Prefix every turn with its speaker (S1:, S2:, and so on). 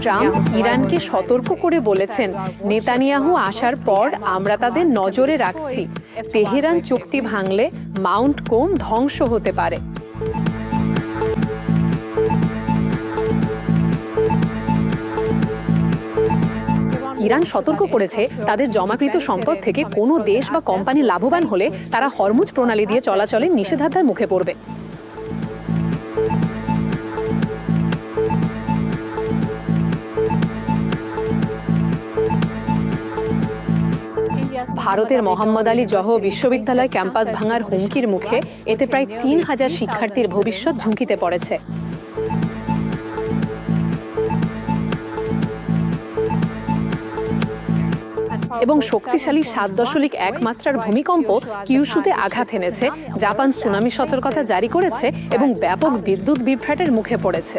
S1: Trump ইরানকে সতর্ক করে বলেছেন, নেতানিয়াহু আসার পর আমরা তাদের নজরে রাখছি। তেহরান চুক্তি ভাঙলে মাউন্ট কোম ধ্বংস হতে পারে। ইরান সতর্ক করেছে, তাদের জমাকৃত সম্পদ থেকে কোনো দেশ বা কোম্পানি লাভবান হলে তারা হরমুজ প্রণালী দিয়ে চলাচলে নিষেধাজ্ঞার মুখে পড়বে। ভারতের মোহাম্মদ আলী জহ বিশ্ববিদ্যালয় ক্যাম্পাস ভাঙার হুমকির মুখে এতে প্রায় ৩,০০০ শিক্ষার্থীর ভবিষ্যৎ ঝুঁকিতে পড়েছে। এবং শক্তিশালী ৭.১ মাত্রার ভূমিকম্প কিউশুতে আঘাত এনেছে। জাপান সুনামি সতর্কতা জারি করেছে এবং ব্যাপক বিদ্যুৎ বিভ্রাটের মুখে পড়েছে।